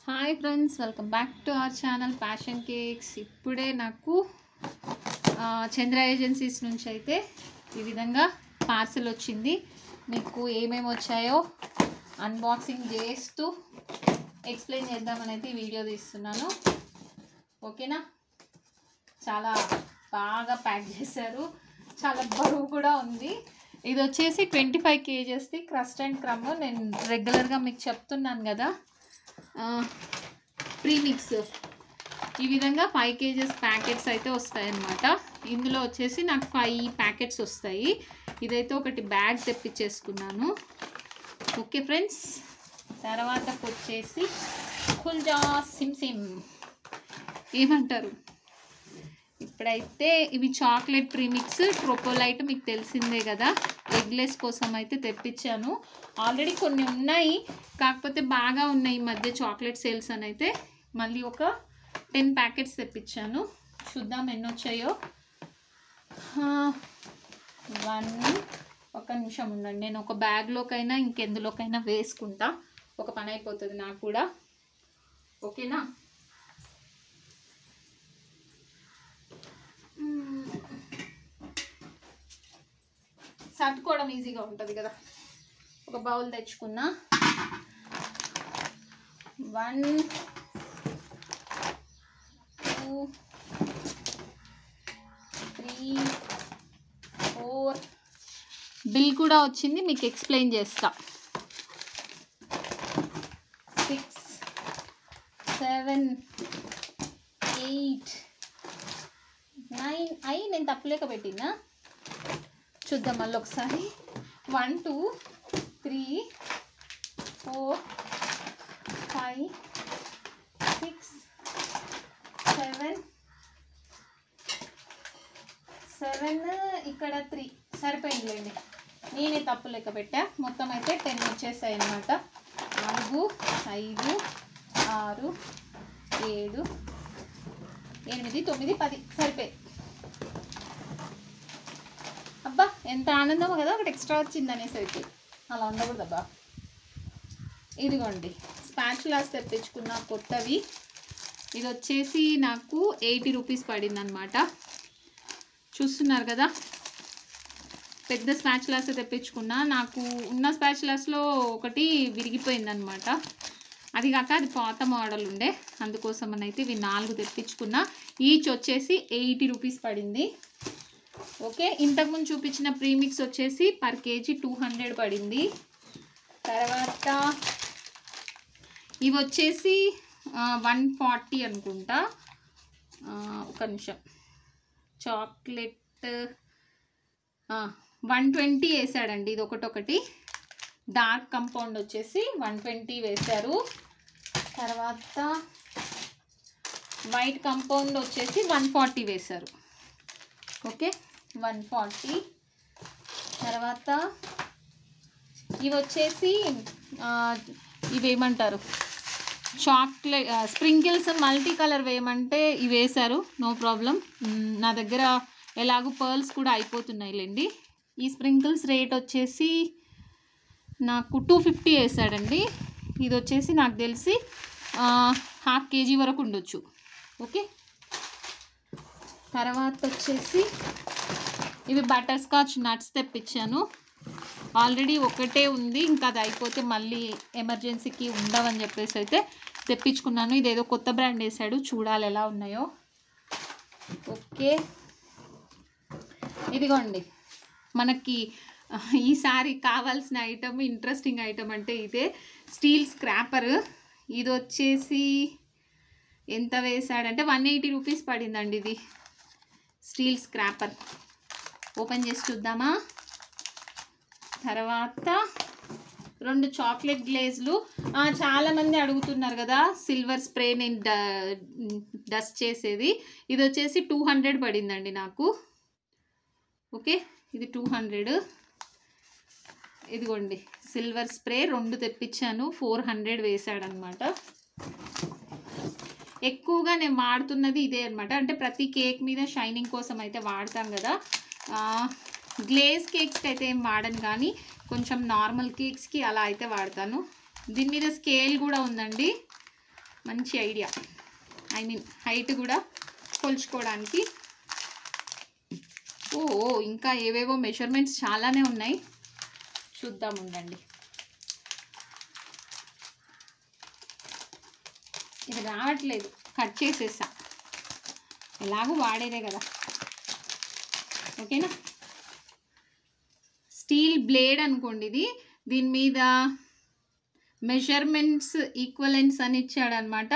Hi friends, welcome back to our channel passion cakes. ఇప్పుడే నాకు చంద్ర agencies నుంచి అయితే ఈ విధంగా పార్సెల్ వచ్చింది. మీకు ఏమేమి వచ్చాయో అన్బాక్సింగ్ చేస్తూ ఎక్స్ప్లెయిన్ చేద్దామని అయితే ఈ వీడియో తీస్తున్నాను. ఓకేనా? చాలా బాగా ప్యాక్ చేశారు, చాలా బరువు కూడా ఉంది. ఇది వచ్చేసి 25 kgsది క్రస్ట్ అండ్ క్రమ్. నేను రెగ్యులర్గా మీకు చెప్తున్నాను కదా, ప్రీమిక్స్ ఈ విధంగా 5 kgs ప్యాకెట్స్ అయితే వస్తాయన్నమాట. ఇందులో వచ్చేసి నాకు 5 ప్యాకెట్స్ వస్తాయి. ఇదైతే ఒకటి బ్యాగ్ తెప్పించేసుకున్నాను. ఓకే ఫ్రెండ్స్, తర్వాతకు వచ్చేసి ఖుల్జా సిమ్ సిమ్ ఏమంటారు, ఇప్పుడైతే ఇవి చాక్లెట్ ప్రీమిక్స్ ట్రోపోలైట్, మీకు తెలిసిందే కదా. ఎగ్లెస్ కోసం అయితే తెప్పించాను. ఆల్రెడీ కొన్ని ఉన్నాయి, కాకపోతే బాగా ఉన్నాయి ఈ మధ్య చాక్లెట్ సేల్స్ అని అయితే మళ్ళీ ఒక 10 ప్యాకెట్స్ తెప్పించాను. చూద్దాం ఎన్ని వచ్చాయో. ఒక నిమిషం ఉండండి, నేను ఒక బ్యాగ్లోకైనా ఇంకెందులోకైనా వేసుకుంటా, ఒక పని అయిపోతుంది నాకు కూడా. ఓకేనా? సర్దుకోవడం ఈజీగా ఉంటుంది కదా. ఒక బౌల్ తెచ్చుకున్నా. 1 2 3 4 బిల్ కూడా వచ్చింది, మీకు ఎక్స్ప్లెయిన్ చేస్తా. 6 7 8 9 నేను తప్పులేక పెట్టినా. చూద్దాం మళ్ళీ ఒకసారి. 1 2 3 4 5 6 7 ఇక్కడ 3 సరిపోయిందిలేండి, నేనే తప్పు లెక్క పెట్టా. మొత్తం అయితే 10 వచ్చేసాయి అన్నమాట. 4 5 6 7 8 9 10 సరిపోయి. అబ్బా ఎంత ఆనందమో కదా, ఒకటి ఎక్స్ట్రా వచ్చింది అనేసరికి. అలా ఉండకూడదబ్బా. ఇదిగోండి స్పాచులాస్ తెప్పించుకున్న కొత్తవి. ఇది వచ్చేసి నాకు 80 రూపీస్ పడింది అనమాట. చూస్తున్నారు కదా, పెద్ద స్పాచులాస్ తెప్పించుకున్నా. నాకు ఉన్న స్పాచులాస్లో ఒకటి విరిగిపోయిందనమాట. అది కాక అది పాత మోడల్ ఉండే, అందుకోసం అని అయితే ఇవి 4 తెప్పించుకున్నా. ఈచ్ వచ్చేసి 80 రూపీస్ పడింది. ఓకే, ఇంతకుముందు చూపించిన ప్రీమిక్స్ వచ్చేసి పర్ కేజీ 200 పడింది. తర్వాత ఇవి వచ్చేసి 140 అనుకుంటా. ఒక నిమిషం. చాక్లెట్ 120 వేసాడండి. ఇది ఒకటొకటి. డార్క్ కంపౌండ్ వచ్చేసి 120 వేశారు. తర్వాత వైట్ కంపౌండ్ వచ్చేసి 140 వేశారు. ఓకే, 140. తర్వాత ఇవి వచ్చేసి ఇవేమంటారు, చాక్లెట్ స్ప్రింకిల్స్ మల్టీ కలర్ వేయమంటే ఇవి వేశారు. నో ప్రాబ్లం, నా దగ్గర ఎలాగో పర్ల్స్ కూడా అయిపోతున్నాయిలేండి. ఈ స్ప్రింకిల్స్ రేట్ వచ్చేసి నాకు 250 వేసాడండి. ఇది వచ్చేసి నాకు తెలిసి 1/2 kg వరకు ఉండొచ్చు. ఓకే, తర్వాత వచ్చేసి ఇవి బటర్ స్కాచ్ నట్స్ తెప్పించాను. ఆల్రెడీ ఒకటే ఉంది, ఇంకా అది అయిపోతే మళ్ళీ ఎమర్జెన్సీకి ఉండవని చెప్పేసి అయితే తెప్పించుకున్నాను. ఇదేదో కొత్త బ్రాండ్ వేసాడు, చూడాలి ఎలా ఉన్నాయో. ఓకే, ఇదిగోండి మనకి ఈసారి కావాల్సిన ఐటమ్, ఇంట్రెస్టింగ్ ఐటమ్ అంటే ఇదే, స్టీల్ స్క్రాపర్. ఇది వచ్చేసి ఎంత వేసాడంటే 180 రూపీస్ పడిందండి. ఇది స్టీల్ స్క్రాపర్. ఓపెన్ చేసి చూద్దామా. తర్వాత 2 చాక్లెట్ గ్లేజ్లు. చాలామంది అడుగుతున్నారు కదా సిల్వర్ స్ప్రే నేను డస్ట్ చేసేది. ఇది వచ్చేసి 200 పడిందండి నాకు. ఓకే, ఇది 200. ఇదిగోండి సిల్వర్ స్ప్రే 2 తెప్పించాను, 400 వేసాడనమాట. ఎక్కువగా నేను వాడుతున్నది ఇదే అనమాట. అంటే ప్రతి కేక్ మీద షైనింగ్ కోసం అయితే వాడతాం కదా. గ్లేజ్ కేక్స్కి అయితే ఏం వాడను, కానీ కొంచెం నార్మల్ కేక్స్కి అలా అయితే వాడతాను. దీని మీద స్కేల్ కూడా ఉందండి. మంచి ఐడియా. ఐ మీన్ హైట్ కూడా కొలుచుకోవడానికి. ఓ ఇంకా ఏవేవో మెజర్మెంట్స్ చాలానే ఉన్నాయి, చూద్దాం ఉండండి. ఇది రావట్లేదు, కట్ చేసేసా, ఎలాగో వాడేదే కదా. ఓకేనా. స్టీల్ బ్లేడ్ అనుకోండి ఇది. దీని మీద మెజర్మెంట్స్ ఈక్వలెన్స్ అని ఇచ్చాడనమాట.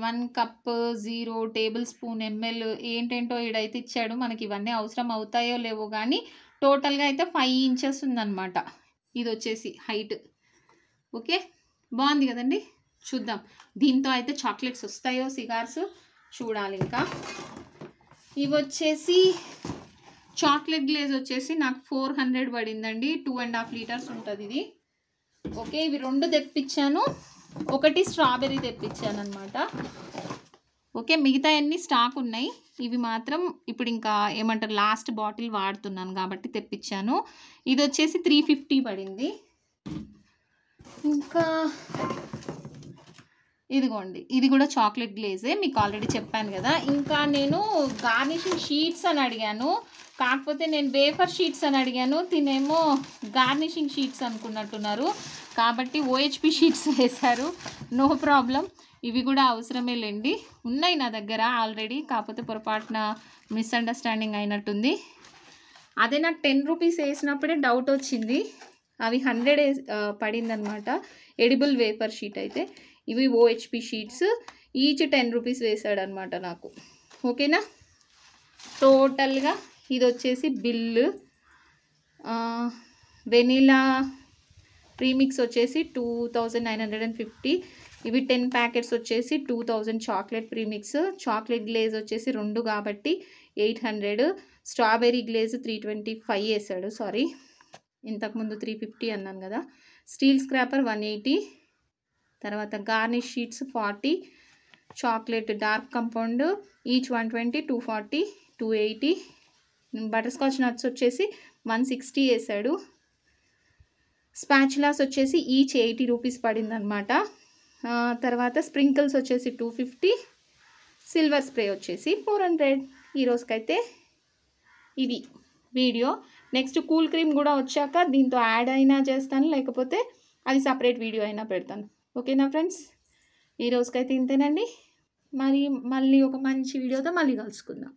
1 కప్ 0 టేబుల్ స్పూన్ ml ఏంటేంటో ఈడైతే ఇచ్చాడు. మనకి ఇవన్నీ అవసరం అవుతాయో లేవో కానీ టోటల్గా అయితే 5 ఇంచెస్ ఉందన్నమాట ఇది వచ్చేసి హైట్. ఓకే, బాగుంది కదండి. చూద్దాం దీంతో అయితే చాక్లెట్స్ వస్తాయో సిగార్స్ చూడాలి. ఇంకా ఇవి వచ్చేసి చాక్లెట్ గ్లేజ్ వచ్చేసి నాకు 400 పడిందండి. 2.5 లీటర్స్ ఉంటుంది ఇది. ఓకే, ఇవి 2 తెప్పించాను, ఒకటి స్ట్రాబెర్రీ తెప్పించాను అనమాట. ఓకే, మిగతా అన్ని స్టాక్ ఉన్నాయి, ఇవి మాత్రం ఇప్పుడు ఇంకా ఏమంటారు లాస్ట్ బాటిల్ వాడుతున్నాను కాబట్టి తెప్పించాను. ఇది వచ్చేసి 350 పడింది. ఇంకా ఇదిగోండి, ఇది కూడా చాక్లెట్ గ్లేజే, మీకు ఆల్రెడీ చెప్పాను కదా. ఇంకా నేను గార్నిషింగ్ షీట్స్ అని అడిగాను, కాకపోతే నేను వేఫర్ షీట్స్ అని అడిగాను, తినేమో గార్నిషింగ్ షీట్స్ అనుకున్నట్టున్నారు కాబట్టి OHP షీట్స్ వేశారు. నో ప్రాబ్లం, ఇవి కూడా అవసరమే లేండి, ఉన్నాయి నా దగ్గర ఆల్రెడీ, కాకపోతే పొరపాటున మిస్అండర్స్టాండింగ్ అయినట్టుంది. అదే నాకు 10 రూపీస్ వేసినప్పుడే డౌట్ వచ్చింది, అవి 100 పడిందనమాట ఎడిబుల్ వేఫర్ షీట్ అయితే. ఇవి OHP షీట్స్, ఈచ్ 10 రూపీస్ వేసాడనమాట నాకు. ఓకేనా. టోటల్గా ఇది వచ్చేసి బిల్లు. వెనిలా ప్రీమిక్స్ వచ్చేసి 2950. ఇవి 10 ప్యాకెట్స్ వచ్చేసి 2000 చాక్లెట్ ప్రీమిక్స్. చాక్లెట్ గ్లేజ్ వచ్చేసి 2 కాబట్టి 800. స్ట్రాబెర్రీ గ్లేజ్ 325 వేసాడు, సారీ ఇంతకుముందు 350 అన్నాను కదా. Steel scraper 180. తర్వాత garnish sheets 40. Chocolate dark compound each 120, 240, 280. Butter scotch nuts వచ్చేసి 160 వేసాడు. స్పాచులాస్ వచ్చేసి ఈచ్ 80 రూపీస్ పడిందనమాట. తర్వాత స్ప్రింకిల్స్ వచ్చేసి 250. సిల్వర్ స్ప్రే వచ్చేసి 400. ఈ రోజుకైతే ఇది వీడియో. నెక్స్ట్ కూల్ క్రీమ్ కూడా వచ్చాక దీంతో యాడ్ అయినా చేస్తాను, లేకపోతే అది సపరేట్ వీడియో అయినా పెడతాను. ఓకేనా ఫ్రెండ్స్, ఈ రోజుకైతే ఇంతేనండి. మరి మళ్ళీ ఒక మంచి వీడియోతో మళ్ళీ కలుసుకుందాం.